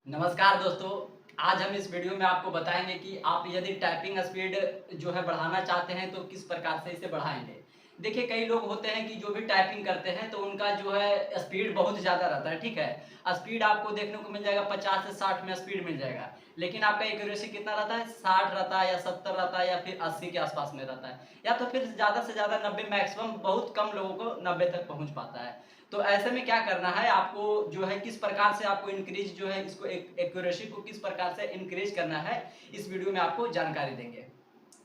नमस्कार दोस्तों। आज हम इस वीडियो में आपको बताएंगे कि आप यदि टाइपिंग स्पीड जो है बढ़ाना चाहते हैं तो किस प्रकार से इसे बढ़ाएंगे। देखिए, कई लोग होते हैं कि जो भी टाइपिंग करते हैं तो उनका जो है स्पीड बहुत ज़्यादा रहता है। ठीक है, स्पीड आपको देखने को मिल जाएगा 50 से 60 में स्पीड मिल जाएगा, लेकिन आपका एक्यूरेसी कितना रहता है, 60 रहता है या 70 रहता है या फिर 80 के आसपास में रहता है, या तो फिर ज़्यादा से ज़्यादा 90। मैक्सिमम बहुत कम लोगों को 90 तक पहुँच पाता है। तो ऐसे में क्या करना है आपको, जो है किस प्रकार से आपको इंक्रीज जो है इसको एक्यूरेसी को किस प्रकार से इंक्रीज करना है, इस वीडियो में आपको जानकारी देंगे।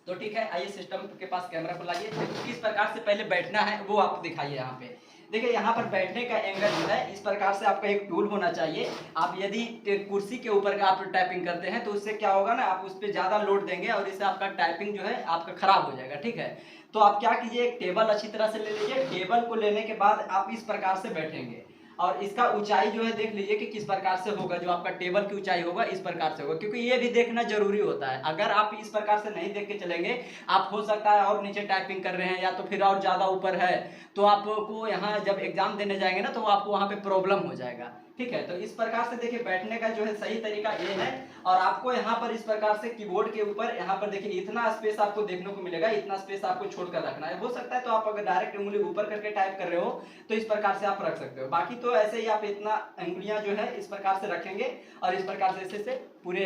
तो ठीक है, आइए सिस्टम के पास कैमरा को लाइए। किस प्रकार से पहले बैठना है वो आपको दिखाइए। यहाँ पे देखिए, यहाँ पर बैठने का एंगल जो है इस प्रकार से आपका एक टूल होना चाहिए। आप यदि कुर्सी के ऊपर का आप टाइपिंग करते हैं तो उससे क्या होगा ना, आप उस पर ज़्यादा लोड देंगे और इससे आपका टाइपिंग जो है आपका खराब हो जाएगा। ठीक है, तो आप क्या कीजिए, एक टेबल अच्छी तरह से ले लीजिए। टेबल को लेने के बाद आप इस प्रकार से बैठेंगे और इसका ऊंचाई जो है देख लीजिए कि किस प्रकार से होगा। जो आपका टेबल की ऊंचाई होगा इस प्रकार से होगा, क्योंकि ये भी देखना जरूरी होता है। अगर आप इस प्रकार से नहीं देख के चलेंगे, आप हो सकता है और नीचे टाइपिंग कर रहे हैं या तो फिर और ज्यादा ऊपर है, तो आपको यहाँ जब एग्जाम देने जाएंगे ना तो आपको वहाँ पे प्रॉब्लम हो जाएगा। ठीक है, तो इस प्रकार से देखिए बैठने का जो है सही तरीका ये है। और आपको यहाँ पर इस प्रकार से कीबोर्ड के ऊपर यहाँ पर देखिए इतना स्पेस आपको देखने को मिलेगा, इतना स्पेस आपको छोड़कर रखना है। हो सकता है तो आप अगर डायरेक्ट उंगली ऊपर करके टाइप कर रहे हो तो इस प्रकार से आप रख सकते हो, बाकी तो ऐसे ही आप इतना उंगलियां जो है इस प्रकार से रखेंगे और इस प्रकार से ऐसे से पूरे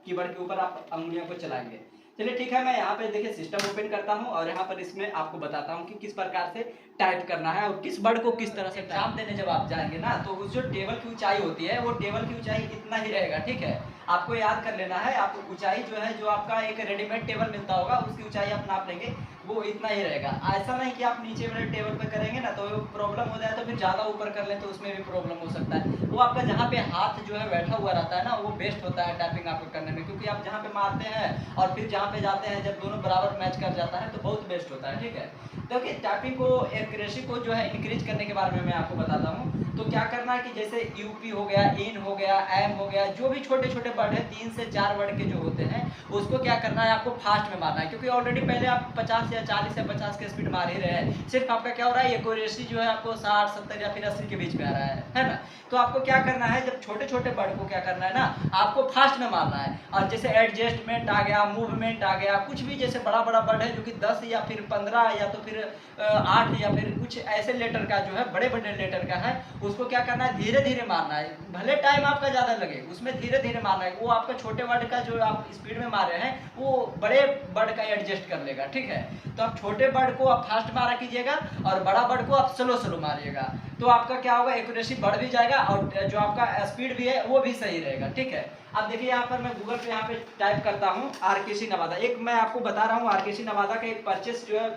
कीबोर्ड के ऊपर आप उंगलियों को चलाएंगे। चलिए ठीक है, मैं यहाँ पे देखिए सिस्टम ओपन करता हूँ और यहाँ पर इसमें आपको बताता हूँ कि किस प्रकार से टाइप करना है और किस वर्ड को किस तरह से। एग्जाम देने जब आप जाएंगे ना तो उस जो टेबल की ऊंचाई होती है वो टेबल की ऊंचाई इतना ही रहेगा। ठीक है, आपको याद कर लेना है। आपको ऊंचाई जो है, जो आपका एक रेडीमेड टेबल मिलता होगा उसकी ऊंचाई आप नाप लेंगे, वो इतना ही रहेगा। ऐसा नहीं कि आप नीचे वाले टेबल पे करेंगे ना तो प्रॉब्लम हो जाए, तो फिर ज़्यादा ऊपर कर लें तो उसमें भी प्रॉब्लम हो सकता है। वो आपका जहाँ पे हाथ जो है बैठा हुआ रहता है ना, वो बेस्ट होता है टाइपिंग आपको करने में, क्योंकि आप जहाँ पे मारते हैं और फिर जहाँ पे जाते हैं, जब दोनों बराबर मैच कर जाता है तो बहुत बेस्ट होता है। ठीक है, देखिए टाइपिंग को एक्यूरेसी को जो है इंक्रीज करने के बारे में मैं आपको बताता हूँ। तो क्या करना है कि जैसे यूपी हो गया, इन हो गया, एम हो गया, जो भी छोटे छोटे वर्ड है 3 से 4 वर्ड के जो होते हैं उसको क्या करना है, आपको फास्ट में मारना है। क्योंकि ऑलरेडी पहले आप 50 या 40 या 50 के स्पीड मार ही रहे हैं, सिर्फ आपका क्या हो रहा है, एक्यूरेसी जो है आपको 60 70 या फिर 80 के बीच में आ रहा है ना। तो आपको क्या करना है, जब छोटे छोटे वर्ड को क्या करना है ना, आपको फास्ट में मारना है। और जैसे एडजस्टमेंट आ गया, मूवमेंट आ गया, कुछ भी जैसे बड़ा बड़ा वर्ड है जो कि 10 या फिर 15 या तो फिर 8 या फिर कुछ ऐसे लेटर का जो है, बड़े बड़े लेटर का है, उसको क्या करना है, धीरे धीरे मारना है। भले टाइम आपका ज़्यादा लगे, उसमें धीरे धीरे मारना है। वो आपका छोटे वर्ड का जो आप स्पीड में मार रहे हैं वो बड़े वर्ड का एडजस्ट कर लेगा। ठीक है, तो आप छोटे वर्ड को आप फास्ट मारा कीजिएगा और बड़ा वर्ड को आप स्लो स्लो मारिएगा, तो आपका क्या होगा, एक्यूरेसी बढ़ भी जाएगा और जो आपका स्पीड भी है वो भी सही रहेगा। ठीक है, अब देखिए यहाँ पर मैं गूगल पे यहाँ पे टाइप करता हूँ आरकेसी नवादा। एक मैं आपको बता रहा हूँ, आरकेसी नवादा का एक परचेस जो है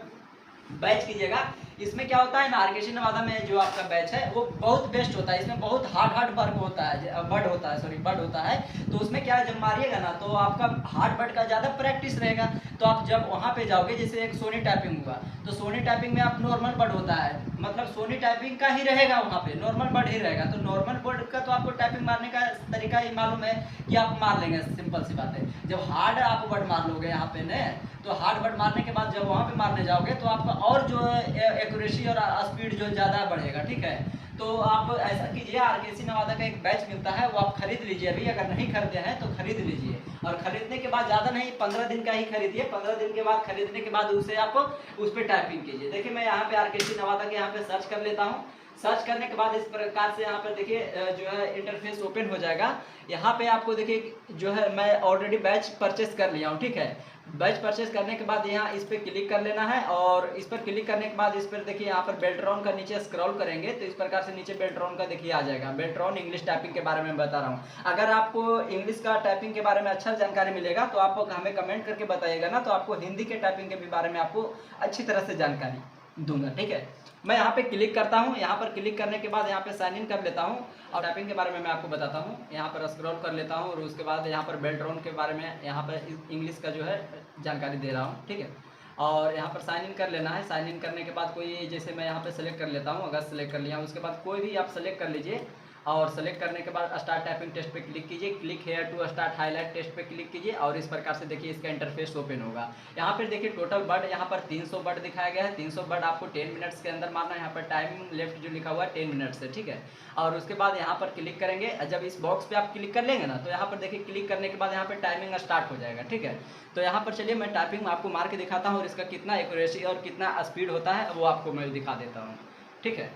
बैच कीजिएगा। इसमें क्या होता है ना, आरकेसी नवादा में जो आपका बैच है वो बहुत बेस्ट होता है। इसमें बहुत हार्ड हार्ड वर्क होता है, वर्ड होता है, सॉरी वर्ड होता है। तो उसमें क्या है, जब मारिएगा ना तो आपका हार्ड वर्ड का ज़्यादा प्रैक्टिस रहेगा। तो आप जब वहाँ पे जाओगे, जैसे एक सोनी टाइपिंग हुआ, तो सोनी टाइपिंग में आप नॉर्मल वर्ड होता है, मतलब सोनी टाइपिंग का ही रहेगा, वहाँ पे नॉर्मल वर्ड ही रहेगा। तो नॉर्मल वर्ड का तो आपको टाइपिंग मारने का तरीका ही मालूम है कि आप मार लेंगे, सिंपल सी बात है। जब हार्ड आप वर्ड मार लोगे यहाँ पे न, तो हार्ड वर्ड मारने के बाद जब वहाँ पे मारने जाओगे तो आपका और जो है एक्यूरेसी और स्पीड जो ज़्यादा बढ़ेगा। ठीक है, तो आप ऐसा कीजिए, आरकेसी नवादा का एक बैच मिलता है वो आप खरीद लीजिए। अभी अगर नहीं खरीदे हैं तो खरीद लीजिए, और खरीदने के बाद ज़्यादा नहीं, 15 दिन का ही खरीदिए। 15 दिन के बाद खरीदने के बाद उसे आप उस पर टाइपिंग कीजिए। देखिए मैं यहाँ पे आरकेसी नवादा के यहाँ पे सर्च कर लेता हूँ। सर्च करने के बाद इस प्रकार से यहाँ पर देखिए जो है इंटरफेस ओपन हो जाएगा। यहाँ पे आपको देखिए जो है मैं ऑलरेडी बैच परचेस कर लिया हूँ। ठीक है, बैच परचेस करने के बाद यहाँ इस पर क्लिक कर लेना है, और इस पर क्लिक करने के बाद इस पर देखिए यहाँ पर बेल्ट्रॉन का नीचे स्क्रॉल करेंगे तो इस प्रकार से नीचे बेल्ट्रॉन का देखिए आ जाएगा। बेल्ट्रॉन इंग्लिश टाइपिंग के बारे में बता रहा हूँ। अगर आपको इंग्लिश का टाइपिंग के बारे में अच्छा जानकारी मिलेगा तो आप हमें कमेंट करके बताइएगा ना, तो आपको हिंदी के टाइपिंग के भी बारे में आपको अच्छी तरह से जानकारी दूंगा। ठीक है, मैं यहाँ पे क्लिक करता हूँ। यहाँ पर क्लिक करने के बाद यहाँ पे साइन इन कर लेता हूँ और टाइपिंग के बारे में मैं आपको बताता हूँ। यहाँ पर स्क्रॉल कर लेता हूँ और उसके बाद यहाँ पर बेल्ट्रॉन के बारे में यहाँ पर इंग्लिश का जो है जानकारी दे रहा हूँ। ठीक है, और यहाँ पर साइन इन कर लेना है। साइन इन करने के बाद कोई, जैसे मैं यहाँ पे सेलेक्ट कर लेता हूँ, अगर सेलेक्ट कर लिया उसके बाद कोई भी आप सेलेक्ट कर लीजिए और सेलेक्ट करने के बाद स्टार्ट टाइपिंग टेस्ट पे क्लिक कीजिए, click here to start highlight test पे क्लिक कीजिए और इस प्रकार से देखिए इसका इंटरफेस ओपन होगा। यहाँ पर देखिए टोटल वर्ड यहाँ पर 300 वर्ड दिखाया गया है। 300 वर्ड आपको 10 मिनट्स के अंदर मारना है। यहाँ पर टाइमिंग लेफ्ट जो लिखा हुआ है 10 मिनट्स है, ठीक है। और उसके बाद यहाँ पर क्लिक करेंगे, जब इस बॉक्स पे आप क्लिक कर लेंगे ना तो यहाँ पर देखिए क्लिक करने के बाद यहाँ पर टाइमिंग स्टार्ट हो जाएगा, ठीक है। तो यहाँ पर चलिए मैं टाइपिंग आपको मार के दिखाता हूँ और इसका कितना एक्यूरेसी और कितना स्पीड होता है वो आपको मैं दिखा देता हूँ, ठीक है।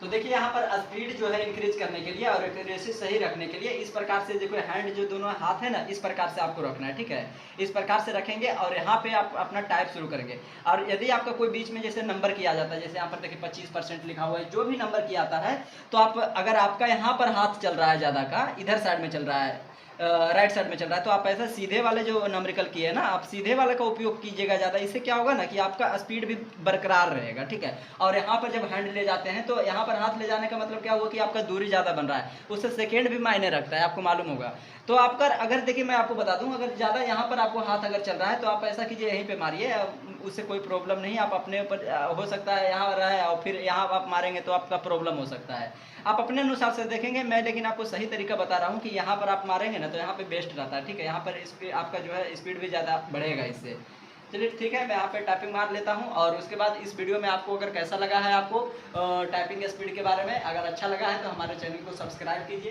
तो देखिए यहाँ पर स्पीड जो है इंक्रीज करने के लिए और एक्यूरेसी सही रखने के लिए इस प्रकार से देखो हैंड जो दोनों हाथ है ना इस प्रकार से आपको रखना है, ठीक है। इस प्रकार से रखेंगे और यहाँ पे आप अपना टाइप शुरू करेंगे। और यदि आपका कोई बीच में जैसे नंबर किया जाता है, जैसे यहाँ पर देखिए 25% लिखा हुआ है, जो भी नंबर किया आता है तो आप अगर आपका यहाँ पर हाथ चल रहा है ज़्यादा का, इधर साइड में चल रहा है, राइट साइड में चल रहा है, तो आप ऐसा सीधे वाले जो नंबरिकल किए है ना आप सीधे वाले का उपयोग कीजिएगा ज़्यादा। इससे क्या होगा ना कि आपका स्पीड भी बरकरार रहेगा, ठीक है। और यहाँ पर जब हैंड ले जाते हैं तो यहाँ पर हाथ ले जाने का मतलब क्या हुआ कि आपका दूरी ज़्यादा बन रहा है, उससे सेकेंड भी मायने रखता है, आपको मालूम होगा। तो आपका अगर देखिए मैं आपको बता दूं, अगर ज़्यादा यहाँ पर आपको हाथ अगर चल रहा है तो आप ऐसा कीजिए यहीं पे मारिए, उससे कोई प्रॉब्लम नहीं। आप अपने ऊपर हो सकता है यहाँ रहा है और फिर यहाँ आप मारेंगे तो आपका प्रॉब्लम हो सकता है, आप अपने अनुसार से देखेंगे। मैं लेकिन आपको सही तरीका बता रहा हूँ कि यहाँ पर आप मारेंगे ना तो यहाँ पे बेस्ट रहता है, ठीक है। यहाँ पर स्पीड आपका जो है स्पीड भी ज़्यादा बढ़ेगा इससे। चलिए ठीक है, मैं यहाँ पे टाइपिंग मार लेता हूँ और उसके बाद इस वीडियो में आपको अगर कैसा लगा है आपको टाइपिंग स्पीड के बारे में, अगर अच्छा लगा है तो हमारे चैनल को सब्सक्राइब कीजिए।